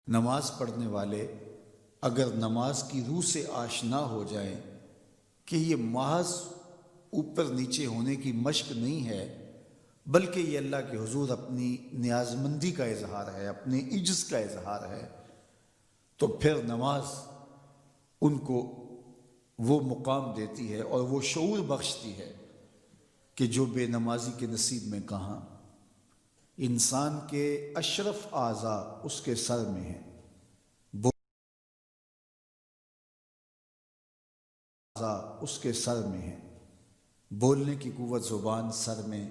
نماز پڑھنے والے اگر نماز کی روح سے آشنا ہو جائیں کہ یہ محض اوپر نیچے ہونے کی مشق نہیں ہے، بلکہ یہ اللہ کے حضور اپنی نیاز مندی کا اظہار ہے، اپنے عجز کا اظہار ہے، تو پھر نماز ان کو وہ مقام دیتی ہے اور وہ شعور بخشتی ہے کہ جو بے نمازی کے نصیب میں کہاں۔ انسان کے اشرف اعضاء اس کے سر میں ہیں، اس کے سر میں ہے، بولنے کی قوت زبان سر میں،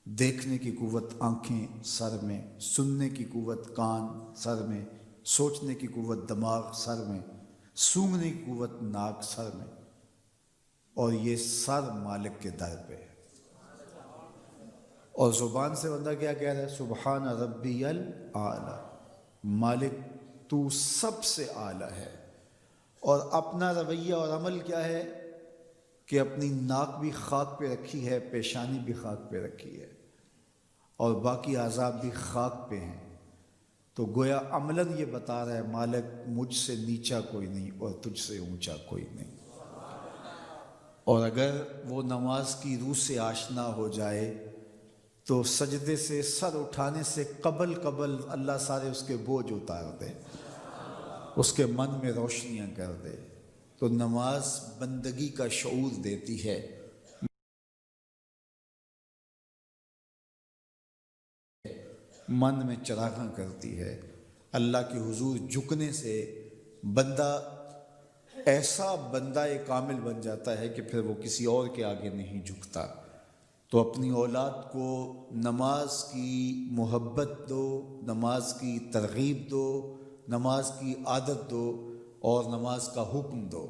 دیکھنے کی قوت آنکھیں سر میں، سننے کی قوت کان سر میں، سوچنے کی قوت دماغ سر میں، سونگھنے کی قوت ناک سر میں، اور یہ سر مالک کے در پہ ہے۔ اور زبان سے بندہ کیا کہہ رہا ہے؟ سبحان ربی الاعلی، مالک تو سب سے اعلیٰ ہے۔ اور اپنا رویہ اور عمل کیا ہے کہ اپنی ناک بھی خاک پہ رکھی ہے، پیشانی بھی خاک پہ رکھی ہے، اور باقی اعضاء بھی خاک پہ ہیں۔ تو گویا عملاً یہ بتا رہا ہے مالک مجھ سے نیچا کوئی نہیں اور تجھ سے اونچا کوئی نہیں۔ اور اگر وہ نماز کی روح سے آشنا ہو جائے تو سجدے سے سر اٹھانے سے قبل اللہ سارے اس کے بوجھ اتار دے، اس کے من میں روشنیاں کر دے۔ تو نماز بندگی کا شعور دیتی ہے، من میں چراغاں کرتی ہے۔ اللہ کے حضور جھکنے سے بندہ ایسا بندہ کامل بن جاتا ہے کہ پھر وہ کسی اور کے آگے نہیں جھکتا۔ تو اپنی اولاد کو نماز کی محبت دو، نماز کی ترغیب دو، نماز کی عادت دو اور نماز کا حکم دو،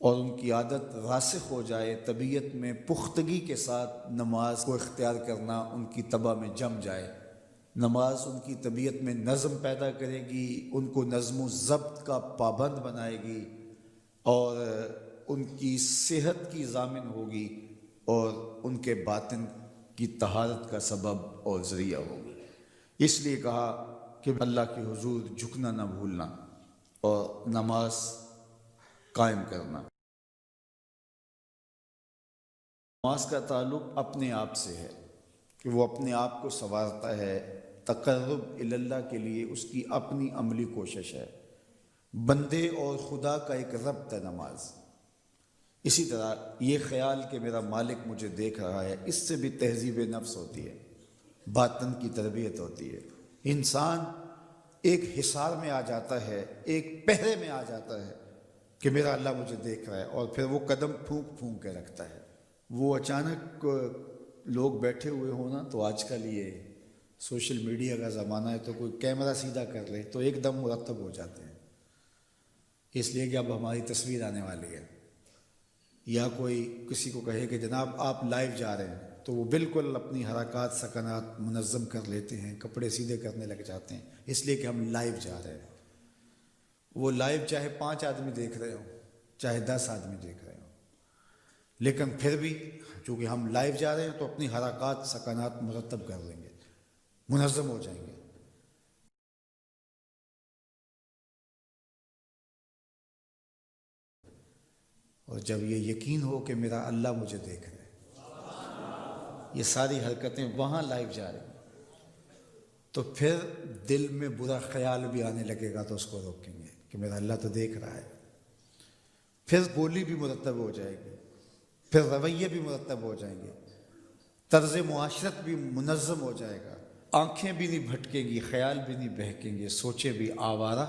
اور ان کی عادت راسخ ہو جائے، طبیعت میں پختگی کے ساتھ نماز کو اختیار کرنا ان کی طبع میں جم جائے۔ نماز ان کی طبیعت میں نظم پیدا کرے گی، ان کو نظم و ضبط کا پابند بنائے گی، اور ان کی صحت کی ضامن ہوگی، اور ان کے باطن کی طہارت کا سبب اور ذریعہ ہوگی۔ اس لیے کہا کہ اللہ کے حضور جھکنا نہ بھولنا اور نماز قائم کرنا۔ نماز کا تعلق اپنے آپ سے ہے کہ وہ اپنے آپ کو سنوارتا ہے، تقرب اللہ کے لیے اس کی اپنی عملی کوشش ہے۔ بندے اور خدا کا ایک ربط ہے نماز۔ اسی طرح یہ خیال کہ میرا مالک مجھے دیکھ رہا ہے، اس سے بھی تہذیب نفس ہوتی ہے، باطن کی تربیت ہوتی ہے۔ انسان ایک حصار میں آ جاتا ہے، ایک پہرے میں آ جاتا ہے کہ میرا اللہ مجھے دیکھ رہا ہے، اور پھر وہ قدم پھونک پھونک کے رکھتا ہے۔ وہ اچانک لوگ بیٹھے ہوئے ہوں نا، تو آج کل یہ سوشل میڈیا کا زمانہ ہے، تو کوئی کیمرہ سیدھا کر لے تو ایک دم مرتب ہو جاتے ہیں، اس لیے کہ اب ہماری تصویر آنے والی ہے۔ یا کوئی کسی کو کہے کہ جناب آپ لائیو جا رہے ہیں، تو وہ بالکل اپنی حرکات سکنات منظم کر لیتے ہیں، کپڑے سیدھے کرنے لگ جاتے ہیں، اس لیے کہ ہم لائیو جا رہے ہیں۔ وہ لائیو چاہے 5 آدمی دیکھ رہے ہوں، چاہے 10 آدمی دیکھ رہے ہوں، لیکن پھر بھی چونکہ ہم لائیو جا رہے ہیں تو اپنی حرکات سکنات مرتب کر لیں گے، منظم ہو جائیں گے۔ اور جب یہ یقین ہو کہ میرا اللہ مجھے دیکھ رہا ہے، یہ ساری حرکتیں وہاں لائیو جا رہی ہیں، تو پھر دل میں برا خیال بھی آنے لگے گا تو اس کو روکیں گے کہ میرا اللہ تو دیکھ رہا ہے۔ پھر بولی بھی مرتب ہو جائے گی، پھر رویے بھی مرتب ہو جائیں گے، طرز معاشرت بھی منظم ہو جائے گا، آنکھیں بھی نہیں بھٹکیں گی، خیال بھی نہیں بہکیں گے، سوچیں بھی آوارہ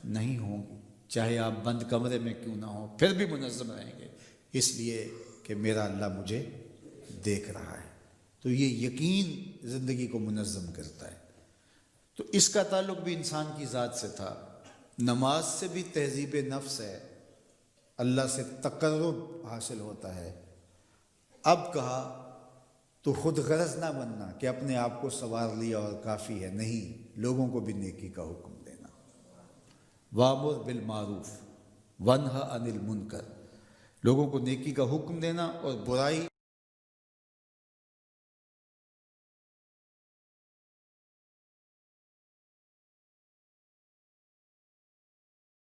نہیں ہوں گی، چاہے آپ بند کمرے میں کیوں نہ ہوں پھر بھی منظم رہیں گے، اس لیے کہ میرا اللہ مجھے دیکھ رہا ہے۔ تو یہ یقین زندگی کو منظم کرتا ہے۔ تو اس کا تعلق بھی انسان کی ذات سے تھا۔ نماز سے بھی تہذیب نفس ہے، اللہ سے تقرب حاصل ہوتا ہے۔ اب کہا تو خود غرض نہ بننا کہ اپنے آپ کو سنوار لیا اور کافی ہے، نہیں، لوگوں کو بھی نیکی کا حکم دینا۔ وَأْمُرْ بِالْمَعْرُوفِ وَانْهَ عَنِ الْمُنْكَرِ، لوگوں کو نیکی کا حکم دینا اور برائی